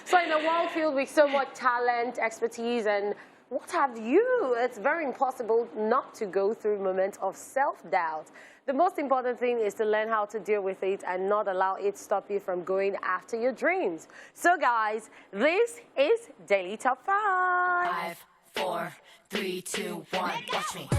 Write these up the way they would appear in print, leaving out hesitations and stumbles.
So in a world filled with so much talent, expertise, and what have you, it's very impossible not to go through moments of self-doubt. The most important thing is to learn how to deal with it and not allow it stop you from going after your dreams. So guys, this is Daily Top 5. 5, 4, 3, 2, 1, watch me.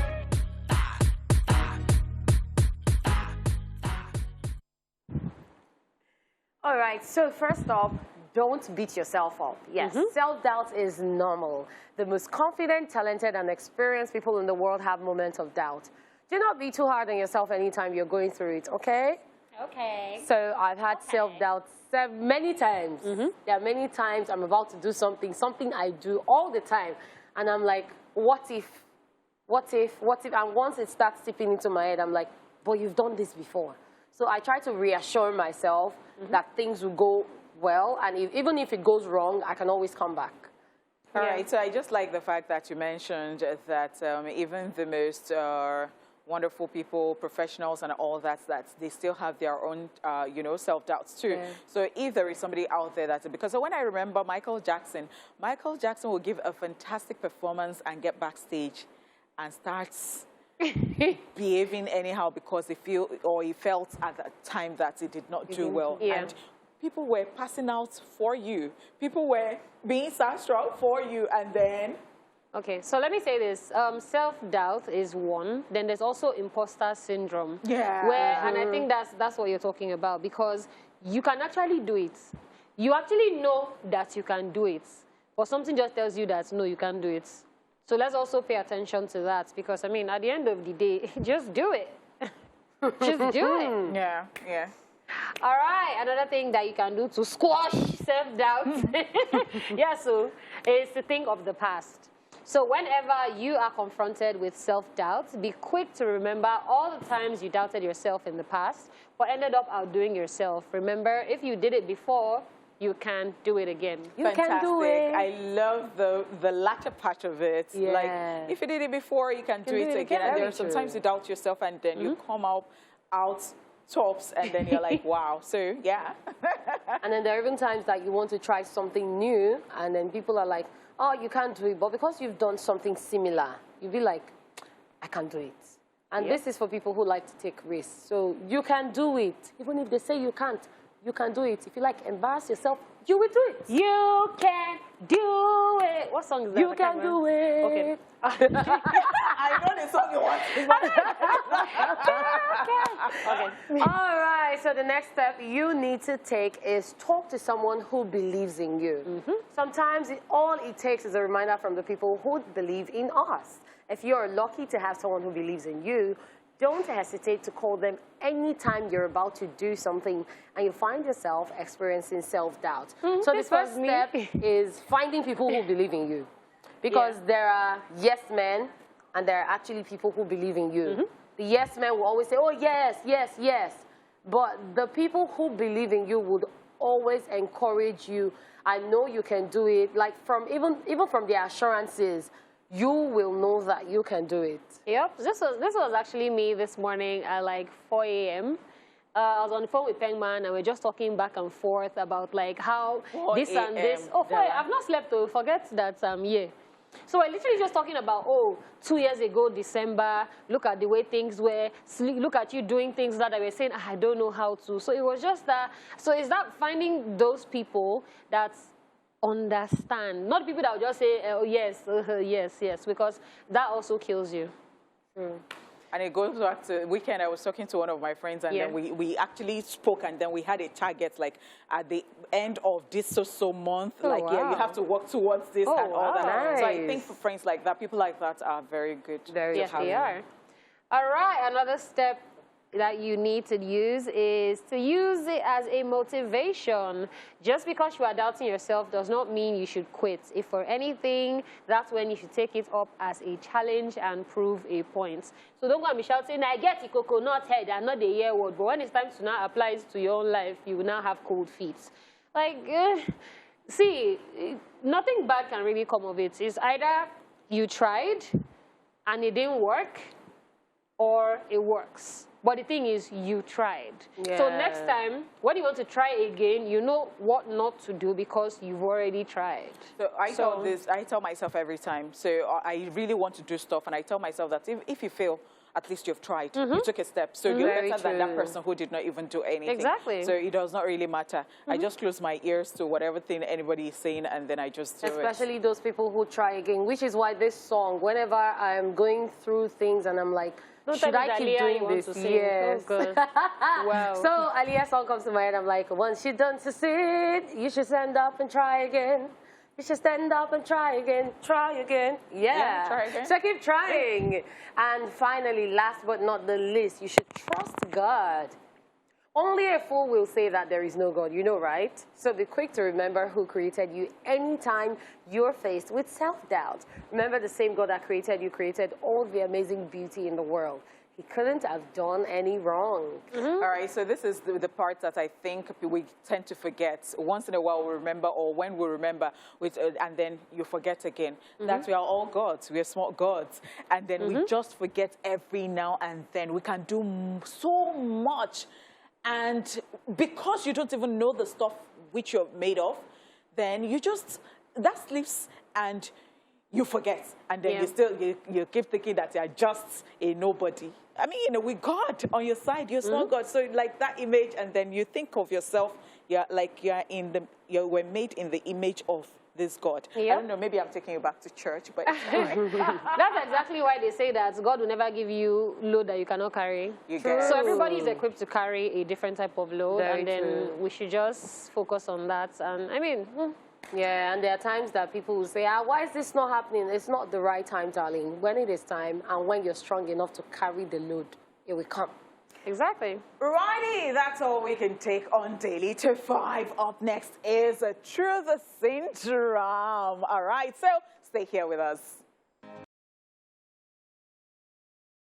All right, so first off, don't beat yourself up. Yes, self-doubt is normal. The most confident, talented, and experienced people in the world have moments of doubt. Do not be too hard on yourself anytime you're going through it, okay? Okay. So I've had self-doubt many times. There are many times I'm about to do something I do all the time. And I'm like, what if? And once it starts seeping into my head, I'm like, but you've done this before. So I try to reassure myself that things will go well, and even if it goes wrong, I can always come back. All right, so I just like the fact that you mentioned that even the most wonderful people, professionals and all that they still have their own, self-doubts too. Yeah. So if there is somebody out there because when I remember Michael Jackson will give a fantastic performance and get backstage and starts behaving anyhow because he felt at that time that he did not do well. Yeah. And people were passing out for you. People were being starstruck for you, and then... Okay, so let me say this. Self-doubt is one. Then there's also imposter syndrome. Yeah. And I think that's what you're talking about, because you can actually do it. You actually know that you can do it, but something just tells you that, no, you can't do it. So let's also pay attention to that, because, I mean, at the end of the day, just do it. Just do it. Yeah, yeah. All right, another thing that you can do to squash self-doubt, is to think of the past. So whenever you are confronted with self-doubt, be quick to remember all the times you doubted yourself in the past, but ended up outdoing yourself. Remember, if you did it before, you can do it again. You can do it. I love the latter part of it. Yeah. Like, if you did it before, you can do it again. And there are sometimes you doubt yourself, and then you come out tops, and then you're like, wow. So, yeah. And then there are even times that you want to try something new, and then people are like, oh, you can't do it. But because you've done something similar, you'll be like, I can do it. And this is for people who like to take risks. So you can do it. Even if they say you can't, you can do it. If you like embarrass yourself, you will do it. You can do it. What song is that? You can do it. Okay. I know the song you want. Okay. All right. So the next step you need to take is talk to someone who believes in you. Sometimes all it takes is a reminder from the people who believe in us. If you're lucky to have someone who believes in you, don't hesitate to call them anytime you're about to do something and you find yourself experiencing self-doubt. So the first step is finding people who believe in you. Because there are yes men and there are actually people who believe in you. The yes men will always say, oh, yes, yes, yes. But the people who believe in you would always encourage you. I know you can do it. Like even from their assurances, you will know that you can do it. Yep, this was actually me this morning at like 4 a.m. I was on the phone with Pengman, and we're just talking back and forth about like how this and this. Oh, 4 I've not slept though. Forget that. Yeah. So we're literally just talking about 2 years ago, December. Look at the way things were. Look at you doing things that I was saying. I don't know how to. So it was just that. So is that finding those people that understand, not people that will just say, oh yes, yes, yes, because that also kills you. And it goes back to the weekend. I was talking to one of my friends, and then we actually spoke, and then we had a target, like at the end of this so month, you have to work towards this and all that. Nice. So I think for friends like that, people like that are very good. Yes, they are. All right, another step that you need to use is to use it as a motivation. Just because you are doubting yourself does not mean you should quit. If for anything, that's when you should take it up as a challenge and prove a point. So don't go and be shouting, I get the coconut head, I'm not the year word. But when it's time to now apply it to your own life, you will now have cold feet. Like, see, nothing bad can really come of it. It's either you tried and it didn't work, or it works. But the thing is, you tried. So next time, when you want to try again, you know what not to do because you've already tried. So I tell myself every time. So I really want to do stuff, and I tell myself that if you fail, at least you've tried. You took a step. So you're better than that person who did not even do anything. Exactly. So it does not really matter. I just close my ears to whatever thing anybody is saying, and then I just do Especially those people who try again, which is why this song, whenever I'm going through things and I'm like, should I keep doing this? Yes. Oh, wow. So Aliyah's song comes to my head. I'm like, once you're done to sit, you should stand up and try again. You should stand up and try again, try again. Yeah. Try again. So keep trying. And finally, last but not the least, you should trust God. Only a fool will say that there is no God, you know, right? So be quick to remember who created you anytime you're faced with self-doubt. Remember the same God that created you created all the amazing beauty in the world. He couldn't have done any wrong. All right, so this is the part that I think we tend to forget. Once in a while we remember, or when we remember, and then you forget again. That we are all gods, we are small gods. And then we just forget every now and then. We can do so much. And because you don't even know the stuff which you're made of, then you just, that slips and you forget. And then you keep thinking that you're just a nobody. I mean, you know, with God on your side, you're small God. So like that image, and then you think of yourself, you were made in the image of this God. I don't know, maybe I'm taking you back to church, but it's all right. That's exactly why they say that God will never give you load that you cannot carry. So everybody is equipped to carry a different type of load, and then we should just focus on that. And I mean, yeah, and there are times that people will say, why is this not happening? It's not the right time, darling. When it is time, and when you're strong enough to carry the load, it will come. exactly. Righty, that's all we can take on Daily to 5. Up next is a Truth Syndrome. All right, so stay here with us.